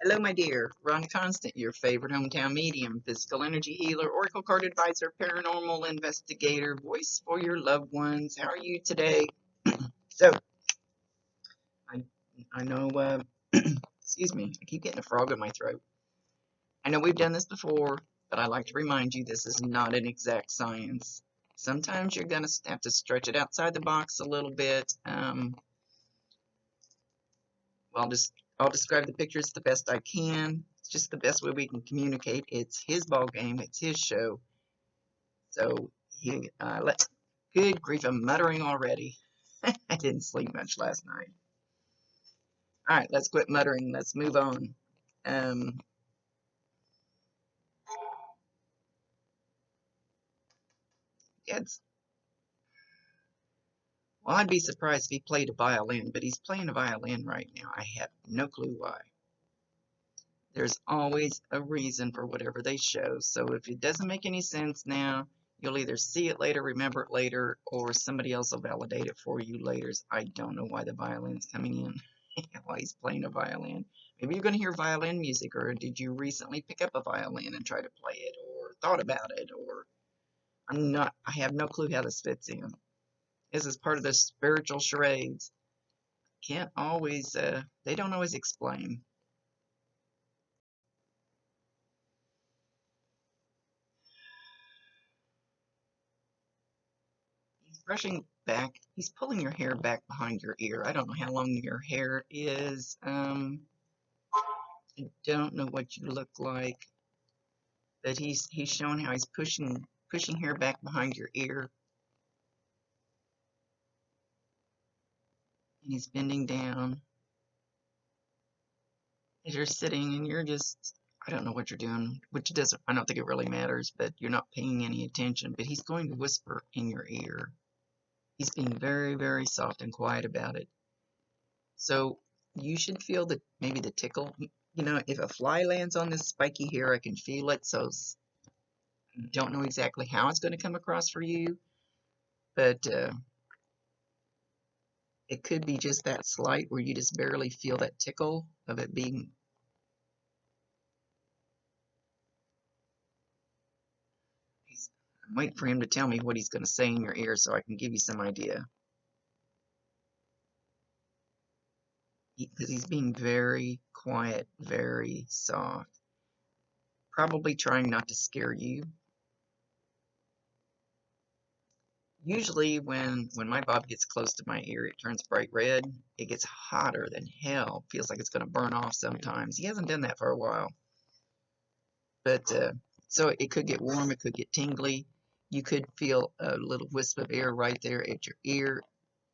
Hello, my dear. Ron Constant, your favorite hometown medium, physical energy healer, oracle card advisor, paranormal investigator, voice for your loved ones. How are you today? So, I, I know, excuse me, I keep getting a frog in my throat. I know we've done this before, but I like to remind you this is not an exact science. Sometimes you're going to have to stretch it outside the box a little bit. Well, I'll describe the pictures the best I can. It's just the best way we can communicate. It's his ball game. It's his show. So let's. Good grief! I'm muttering already. I didn't sleep much last night. All right, let's quit muttering. Let's move on. Um, yeah, well, I'd be surprised if he played a violin, but he's playing a violin right now. I have no clue why. There's always a reason for whatever they show. So if it doesn't make any sense now, you'll either see it later, remember it later, or somebody else will validate it for you later. I don't know why the violin's coming in, why he's playing a violin. Maybe you're going to hear violin music, or did you recently pick up a violin and try to play it, or thought about it, or I have no clue how this fits in. This is part of the spiritual charades. Can't always, they don't always explain. Brushing back, he's pulling your hair back behind your ear. I don't know how long your hair is. I don't know what you look like, but he's showing how he's pushing hair back behind your ear. And he's bending down as you're sitting, and you're just, I don't know what you're doing, which doesn't, I don't think it really matters, but you're not paying any attention. But he's going to whisper in your ear. He's being very, very soft and quiet about it. So you should feel that maybe the tickle. You know, if a fly lands on this spiky hair, I can feel it. So I don't know exactly how it's going to come across for you, but it could be just that slight where you just barely feel that tickle of it being. I'm waiting for him to tell me what he's going to say in your ear so I can give you some idea. Because he's being very quiet, very soft, probably trying not to scare you. Usually when my bob gets close to my ear, it turns bright red. It gets hotter than hell. Feels like it's going to burn off sometimes. He hasn't done that for a while. But so it could get warm, it could get tingly. You could feel a little wisp of air right there at your ear,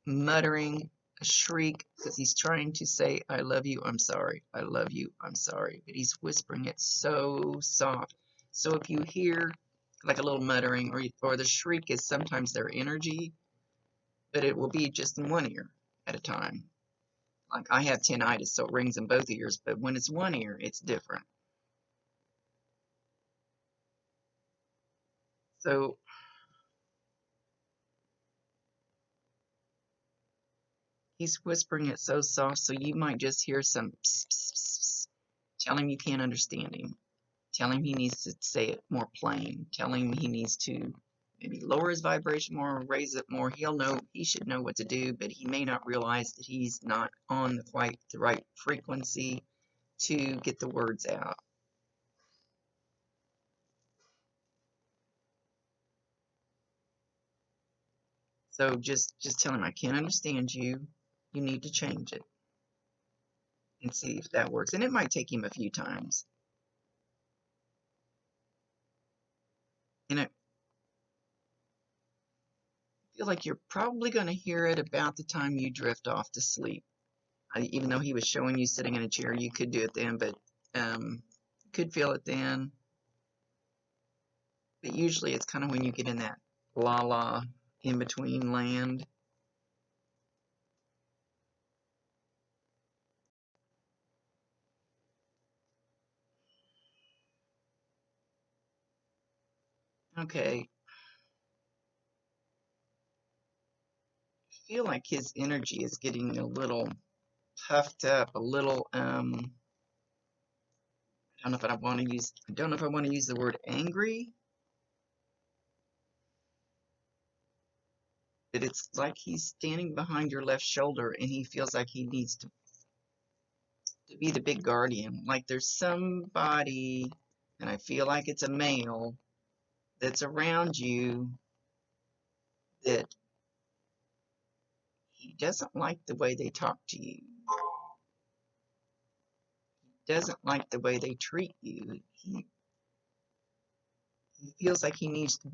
muttering a shriek because he's trying to say, I love you, I'm sorry. I love you, I'm sorry. But he's whispering it so soft. So if you hear like a little muttering or the shriek is sometimes their energy, but it will be just in one ear at a time. Like I have tinnitus, so it rings in both ears, but when it's one ear, it's different. So he's whispering it so soft, so you might just hear some pss, pss, pss, pss. Tell him you can't understand him. Tell him he needs to say it more plain. Tell him he needs to maybe lower his vibration more, raise it more. He'll know, he should know what to do, but he may not realize that he's not on quite the right frequency to get the words out. So just tell him I can't understand you. You need to change it and see if that works. And it might take him a few times. And I feel like you're probably going to hear it about the time you drift off to sleep. Even though he was showing you sitting in a chair, you could do it then, but could feel it then. But usually it's kind of when you get in that la in between land. Okay. I feel like his energy is getting a little puffed up, a little I don't know if I want to use, I don't know if I want to use the word angry, but it's like he's standing behind your left shoulder and he feels like he needs to be the big guardian. Like there's somebody, and I feel like it's a male, that's around you that he doesn't like the way they talk to you. He doesn't like the way they treat you. He feels like he needs to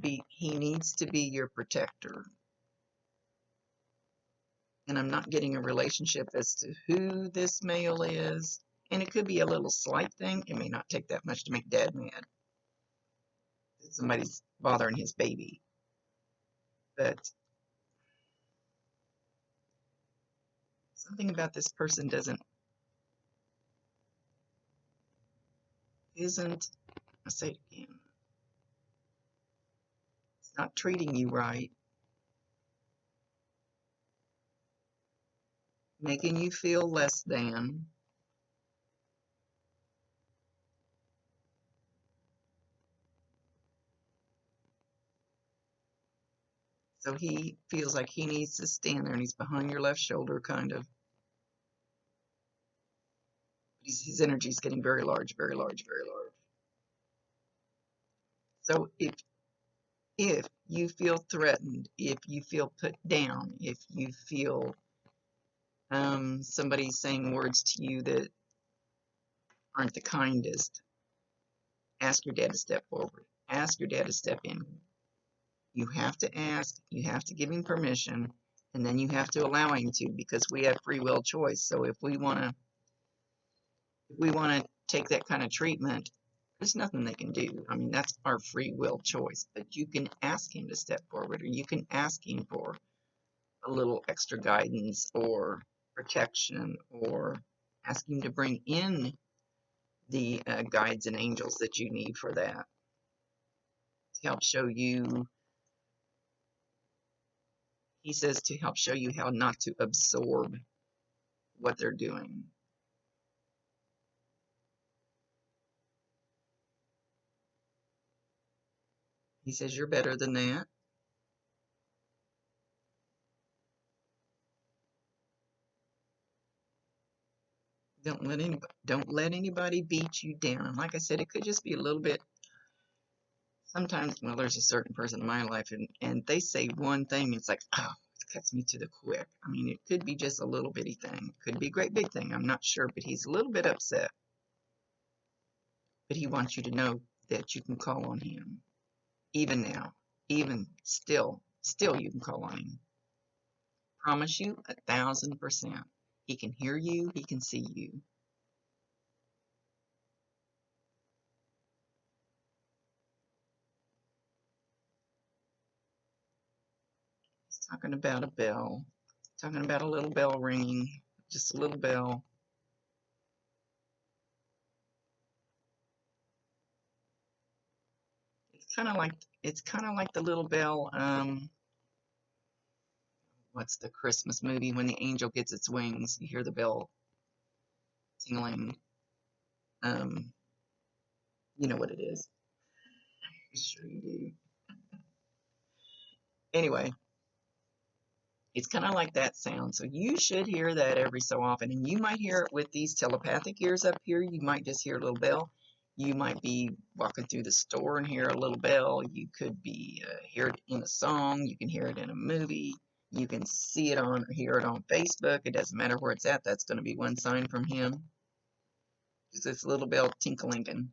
be your protector. And I'm not getting a relationship as to who this male is. And it could be a little slight thing. It may not take that much to make Dad mad. Somebody's bothering his baby. But something about this person I'll say it again. It's not treating you right. Making you feel less than. So he feels like he needs to stand there and he's behind your left shoulder, kind of. His energy is getting very large, very large, very large. So if you feel threatened, if you feel put down, if you feel somebody saying words to you that aren't the kindest, ask your dad to step forward. Ask your dad to step in. You have to ask, you have to give him permission, and then you have to allow him to, because we have free will choice. So if we want to take that kind of treatment, there's nothing they can do. I mean, that's our free will choice. But you can ask him to step forward, or you can ask him for a little extra guidance or protection, or ask him to bring in the guides and angels that you need for that, to help show you. He says to help show you how not to absorb what they're doing. He says you're better than that. Don't let anybody beat you down. And like I said, it could just be a little bit. Sometimes, well, there's a certain person in my life, and they say one thing, it's like, oh, it cuts me to the quick. I mean, it could be just a little bitty thing. It could be a great big thing. I'm not sure, but he's a little bit upset. But he wants you to know that you can call on him. Even now, even still you can call on him. Promise you 1,000%. He can hear you, he can see you. He's talking about a bell, talking about a little bell ringing, just a little bell. It's kind of like the little bell. What's the Christmas movie when the angel gets its wings? You hear the bell tingling. You know what it is. I'm sure you do. Anyway, it's kind of like that sound. So you should hear that every so often. And you might hear it with these telepathic ears up here. You might just hear a little bell. You might be walking through the store and hear a little bell. You could be hear it in a song. You can hear it in a movie. You can see it on or hear it on Facebook. It doesn't matter where it's at. That's going to be one sign from him. Just this little bell tinkling.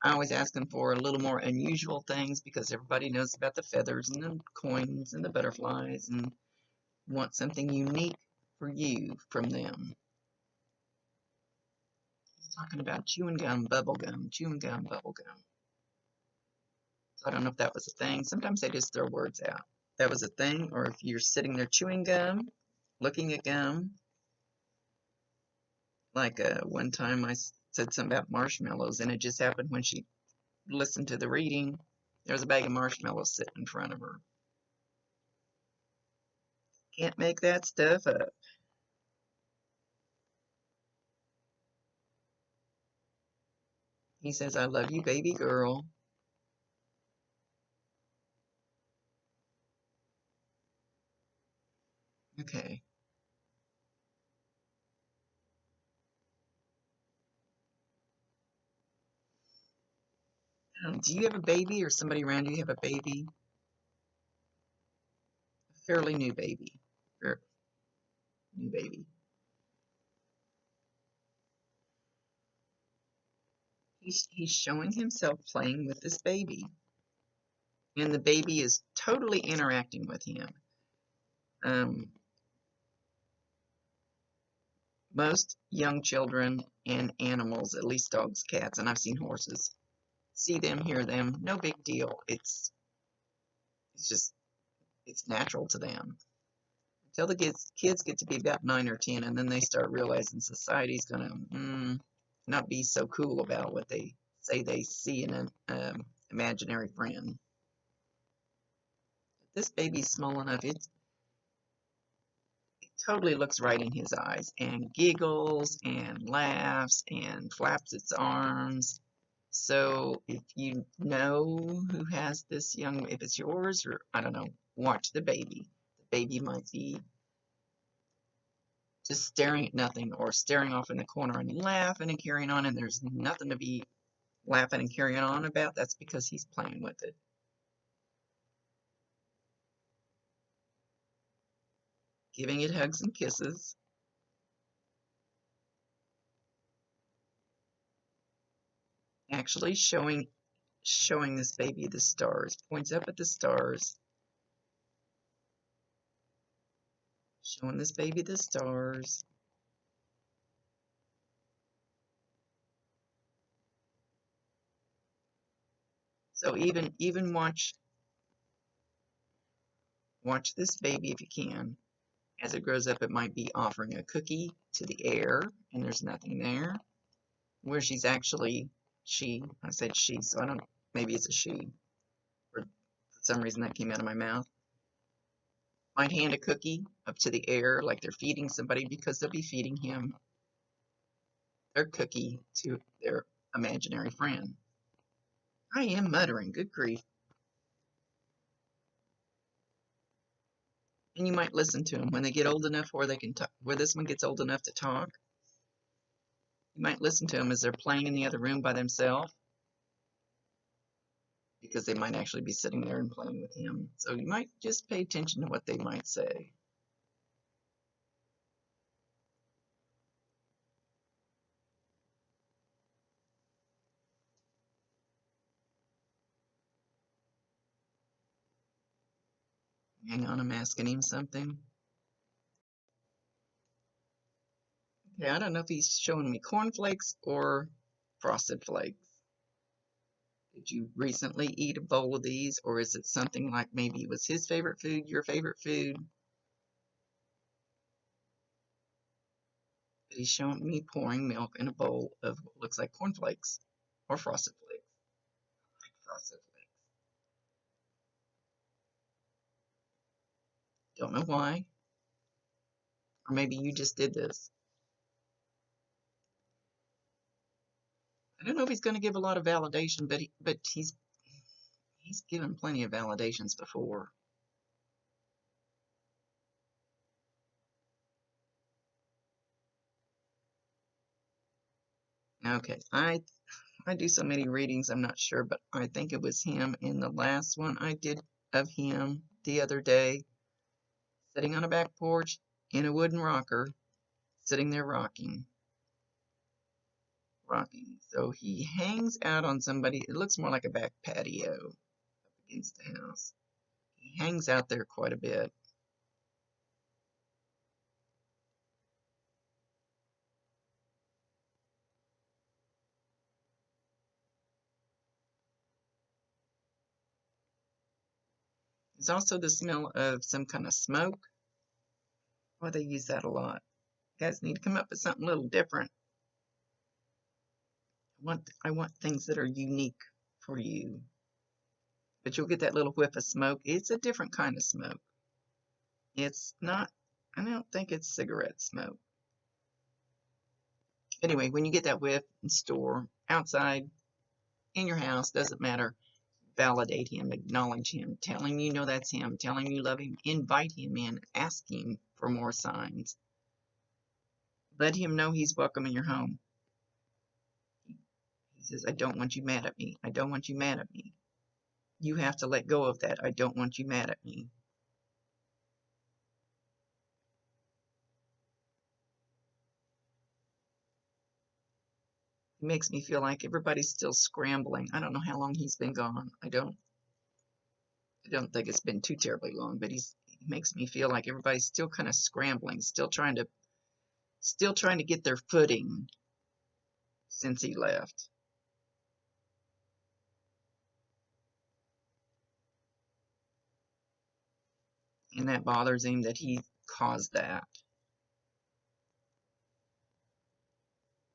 I always ask them for a little more unusual things because everybody knows about the feathers and the coins and the butterflies and want something unique for you from them. He's talking about chewing gum, bubble gum, chewing gum, bubble gum. So I don't know if that was a thing. Sometimes they just throw words out. That was a thing, or if you're sitting there chewing gum, looking at gum. Like one time I said something about marshmallows, and it just happened when she listened to the reading. There was a bag of marshmallows sitting in front of her. Can't make that stuff up. He says, I love you, baby girl. Okay. Do you have a baby or somebody around you have a baby? A fairly new baby. Or new baby. He's showing himself playing with this baby. And the baby is totally interacting with him. Most young children and animals, at least dogs, cats, and I've seen horses, see them, hear them, no big deal. It's just, it's natural to them. Until the kids get to be about 9 or 10, and then they start realizing society's going to not be so cool about what they say they see in an imaginary friend. This baby's small enough, it totally looks right in his eyes and giggles and laughs and flaps its arms. So if you know who has this young, if it's yours or I don't know, watch the baby. The baby might be just staring at nothing or staring off in the corner and laughing and carrying on, and there's nothing to be laughing and carrying on about. That's because he's playing with it. Giving it hugs and kisses. Actually showing this baby the stars. Points up at the stars. Showing this baby the stars. So even watch this baby if you can. As it grows up, it might be offering a cookie to the air, and there's nothing there. Where she's actually, I said she, so I don't, maybe it's a she. For some reason that came out of my mouth. Might hand a cookie up to the air like they're feeding somebody because they'll be feeding him their cookie to their imaginary friend. I am muttering, good grief. And you might listen to them when they get old enough where they can talk, where this one gets old enough to talk. You might listen to them as they're playing in the other room by themselves because they might actually be sitting there and playing with him. So you might just pay attention to what they might say. Hang on, I'm asking him something. Okay, I don't know if he's showing me cornflakes or frosted flakes. Did you recently eat a bowl of these, or is it something like maybe it was his favorite food, your favorite food? But he's showing me pouring milk in a bowl of what looks like cornflakes or frosted flakes. I like frosted flakes. Don't know why. Or maybe you just did this. I don't know if he's going to give a lot of validation, but he's given plenty of validations before. Okay, I do so many readings, I'm not sure, but I think it was him in the last one I did of him the other day, sitting on a back porch in a wooden rocker, sitting there rocking. So he hangs out on somebody, it looks more like a back patio up against the house. He hangs out there quite a bit. There's also the smell of some kind of smoke. Well, they use that a lot. You guys need to come up with something a little different. I want things that are unique for you. But you'll get that little whiff of smoke. It's a different kind of smoke. It's not, I don't think it's cigarette smoke. Anyway, when you get that whiff in store, outside, in your house, doesn't matter. Validate him, acknowledge him, tell him you know that's him, tell him you love him, invite him in, ask him for more signs. Let him know he's welcome in your home. He says, I don't want you mad at me. I don't want you mad at me. You have to let go of that. I don't want you mad at me. It makes me feel like everybody's still scrambling. I don't know how long he's been gone. I don't think it's been too terribly long, but he makes me feel like everybody's still kind of scrambling, still trying to get their footing since he left. And that bothers him that he caused that.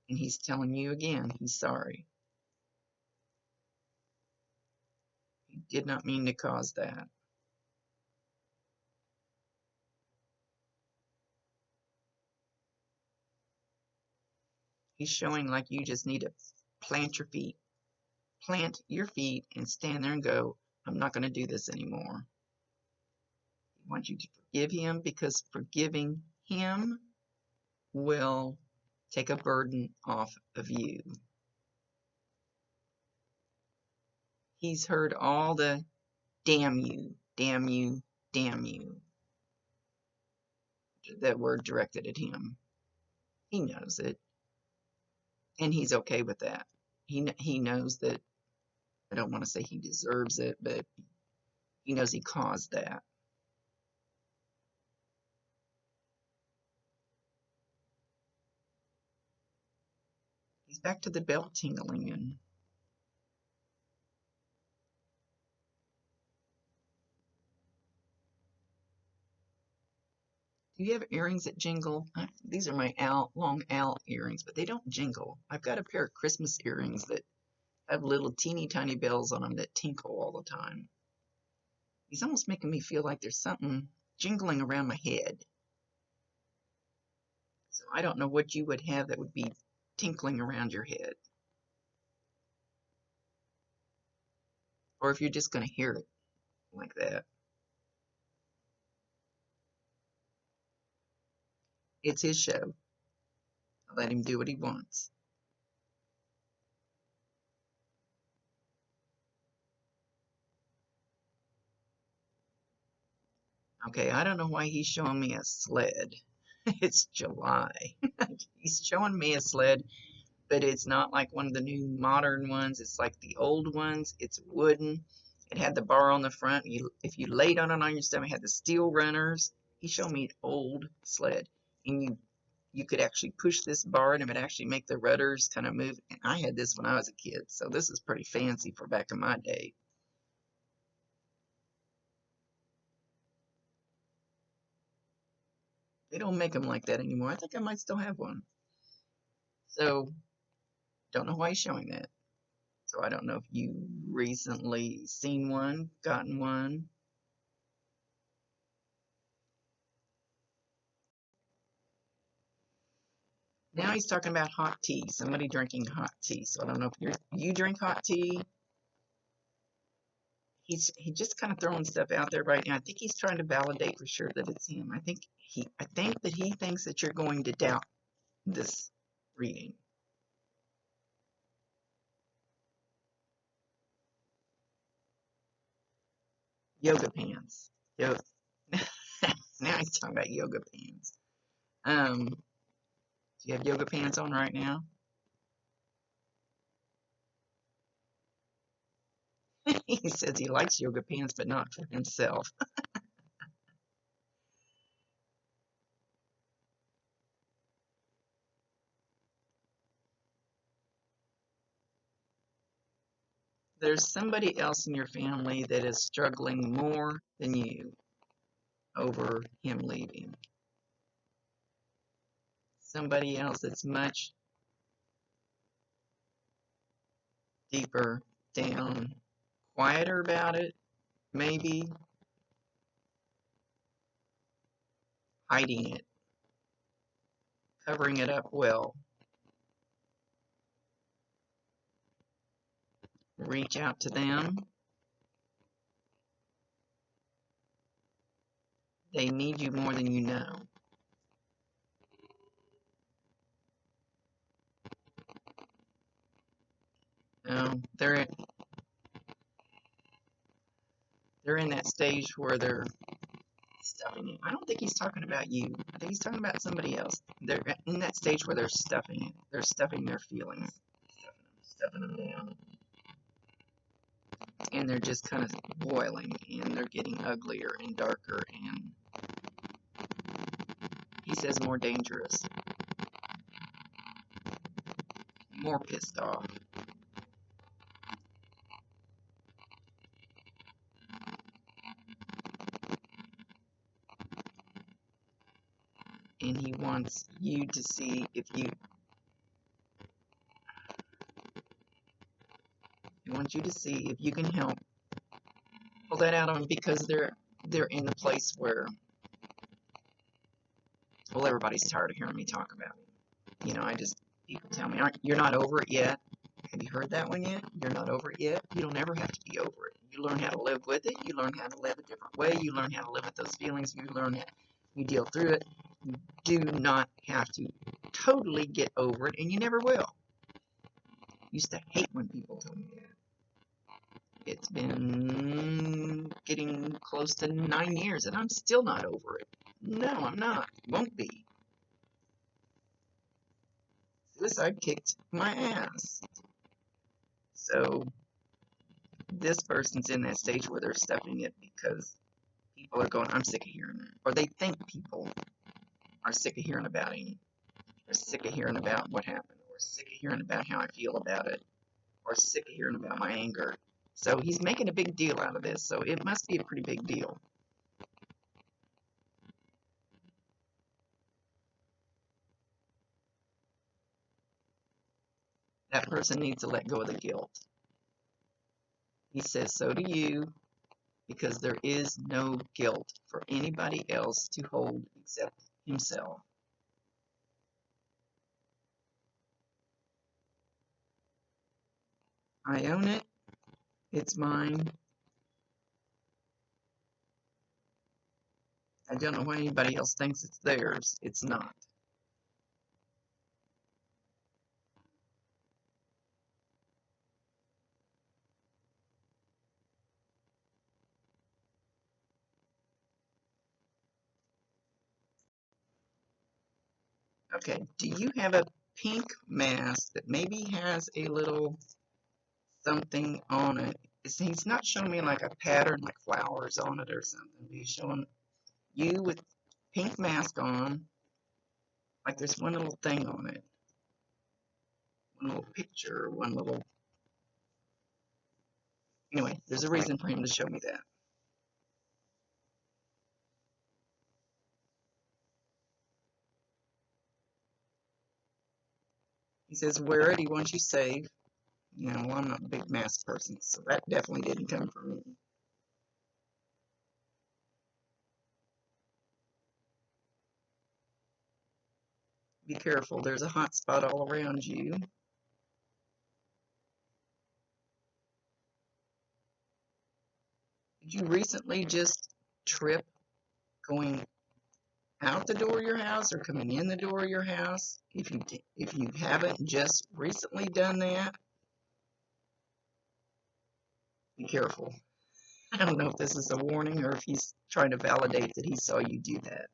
And he's telling you again, he's sorry. He did not mean to cause that. He's showing like you just need to plant your feet. Plant your feet and stand there and go, I'm not going to do this anymore. He wants you to forgive him because forgiving him will take a burden off of you. He's heard all the damn you, damn you, damn you that were directed at him. He knows it. And he's okay with that. He knows that, I don't want to say he deserves it, but he knows he caused that. He's back to the bell tingling and do you have earrings that jingle? These are my long owl earrings, but they don't jingle. I've got a pair of Christmas earrings that have little teeny tiny bells on them that tinkle all the time. He's almost making me feel like there's something jingling around my head. So I don't know what you would have that would be tinkling around your head. Or if you're just going to hear it like that. It's his show. Let him do what he wants. Okay, I don't know why he's showing me a sled. It's July. He's showing me a sled, but it's not like one of the new modern ones. It's like the old ones. It's wooden. It had the bar on the front. If you laid on it on your stomach, it had the steel runners. He showed me an old sled, and you could actually push this bar and it would actually make the rudders kind of move. And I had this when I was a kid, so this is pretty fancy for back in my day. They don't make them like that anymore. I think I might still have one. So, don't know why he's showing that. So I don't know if you recently seen one, gotten one. Now he's talking about hot tea. Somebody drinking hot tea. So I don't know if you drink hot tea. He's just kind of throwing stuff out there right now. I think he's trying to validate for sure that it's him. I think that he thinks that you're going to doubt this reading. Yoga pants. Now he's talking about yoga pants. Do you have yoga pants on right now? He says he likes yoga pants, but not for himself. There's somebody else in your family that is struggling more than you over him leaving. Somebody else that's much deeper down, quieter about it, maybe hiding it, covering it up well. Reach out to them. They need you more than you know. They're in that stage where they're stuffing it. I don't think he's talking about you. I think he's talking about somebody else. They're in that stage where they're stuffing it. They're stuffing their feelings, stuffing them down, and they're just kind of boiling, and they're getting uglier and darker, and he says more dangerous, more pissed off. And he wants you to see if you can help pull that out on them, because they're in the place where, well, everybody's tired of hearing me talk about it. You know, people tell me, you're not over it yet. Have you heard that one yet? You're not over it yet. You don't ever have to be over it. You learn how to live with it. You learn how to live a different way. You learn how to live with those feelings. You learn how you deal through it. You do not have to totally get over it, and you never will. I used to hate when people told me that. It's been getting close to 9 years, and I'm still not over it. No, I'm not. Won't be. Suicide kicked my ass. So this person's in that stage where they're stuffing it because people are going, I'm sick of hearing it. Or they think people are sick of hearing about him. Or sick of hearing about what happened. Or sick of hearing about how I feel about it. Or sick of hearing about my anger. So he's making a big deal out of this. So it must be a pretty big deal. That person needs to let go of the guilt. He says, so do you, because there is no guilt for anybody else to hold except himself. I own it. It's mine. I don't know why anybody else thinks it's theirs. It's not. Okay, do you have a pink mask that maybe has a little something on it? He's not showing me like a pattern, like flowers on it or something. He's showing you with pink mask on, like there's one little thing on it. One little picture, one little... Anyway, there's a reason for him to show me that. He says, wear it, he wants you safe. You know, well, I'm not a big mask person, so that definitely didn't come from me. Be careful, there's a hot spot all around you. Did you recently just trip going out the door of your house or coming in the door of your house? If you haven't just recently done that, be careful. I don't know if this is a warning or if he's trying to validate that he saw you do that.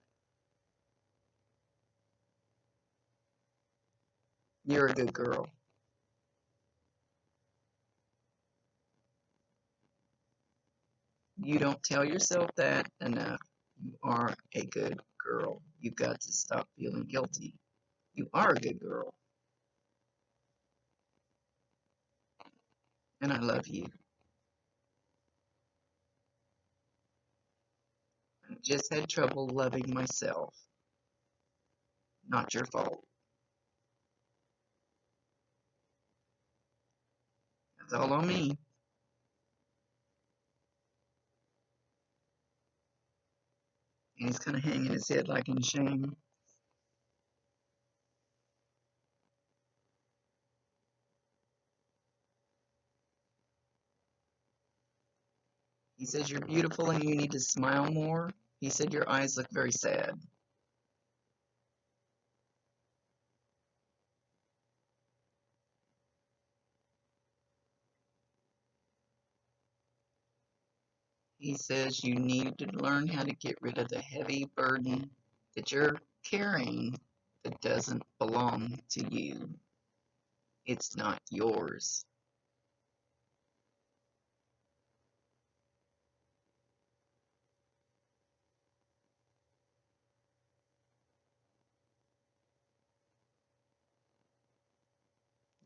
You're a good girl. You don't tell yourself that enough. You are a good girl. You've got to stop feeling guilty. You are a good girl. And I love you. I just had trouble loving myself. Not your fault. That's all on me. And he's kind of hanging his head like in shame. He says you're beautiful and you need to smile more. He said your eyes look very sad. He says you need to learn how to get rid of the heavy burden that you're carrying that doesn't belong to you. It's not yours.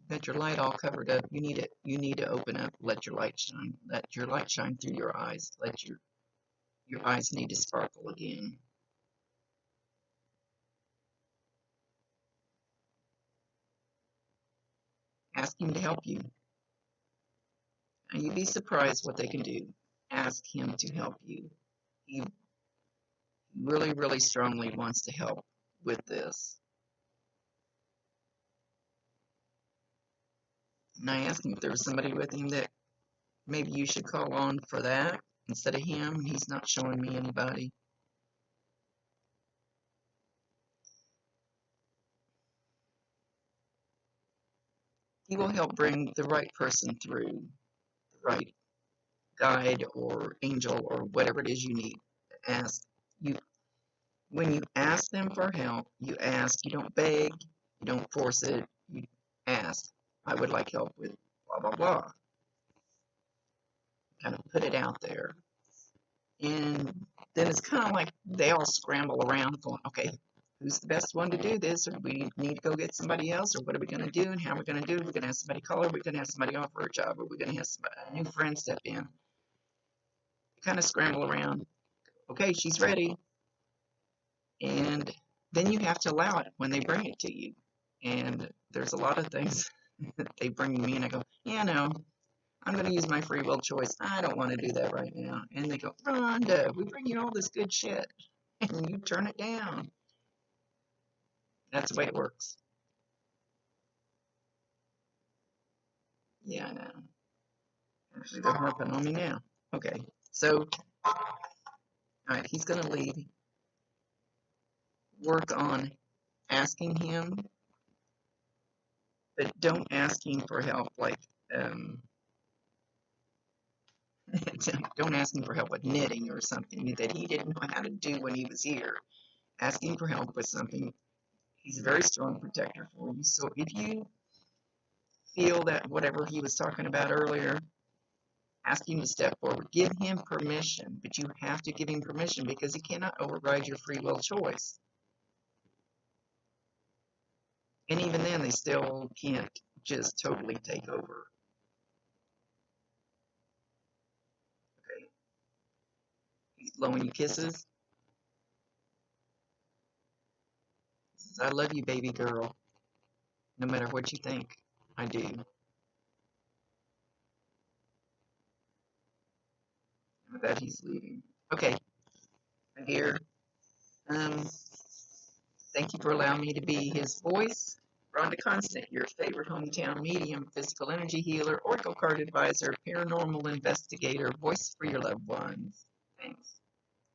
Got your light all covered up. You need it. You need to open up. Let your light shine. Let your light shine through your eyes. Let your eyes need to sparkle again. Ask him to help you. And you'd be surprised what they can do. Ask him to help you. He really, really strongly wants to help with this. And I asked him if there was somebody with him that maybe you should call on for that instead of him, and he's not showing me anybody. He will help bring the right person through, the right guide or angel or whatever it is you need. Ask you when you ask them for help, you ask, you don't beg, you don't force it, you ask. I would like help with blah blah blah. Kind of put it out there. And then it's kind of like they all scramble around going, okay, who's the best one to do this? Or do we need to go get somebody else? Or what are we going to do? And how are we going to do it? We're going to have somebody call her. We're going to have somebody offer a job. Or we're going to have a new friend step in. You kind of scramble around. Okay, she's ready. And then you have to allow it when they bring it to you. And there's a lot of things that they bring to me, and I go, yeah, no, I'm going to use my free will choice. I don't want to do that right now. And they go, Rhonda, we bring you all this good shit, and you turn it down. That's the way it works. Yeah, I know. Actually, they're harping on me now. Okay, so, all right, he's going to leave. Work on asking him, but don't ask him for help like, don't ask him for help with knitting or something that he didn't know how to do when he was here. Ask him for help with something. He's a very strong protector for you. So if you feel that whatever he was talking about earlier, ask him to step forward. Give him permission, but you have to give him permission because he cannot override your free will choice. And even then, they still can't just totally take over. Okay. He's blowing you kisses. He says, I love you, baby girl. No matter what you think, I do. With that, he's leaving. Okay, my dear. Thank you for allowing me to be his voice. Rhonda Constant, your favorite hometown medium, physical energy healer, oracle card advisor, paranormal investigator, voice for your loved ones. Thanks.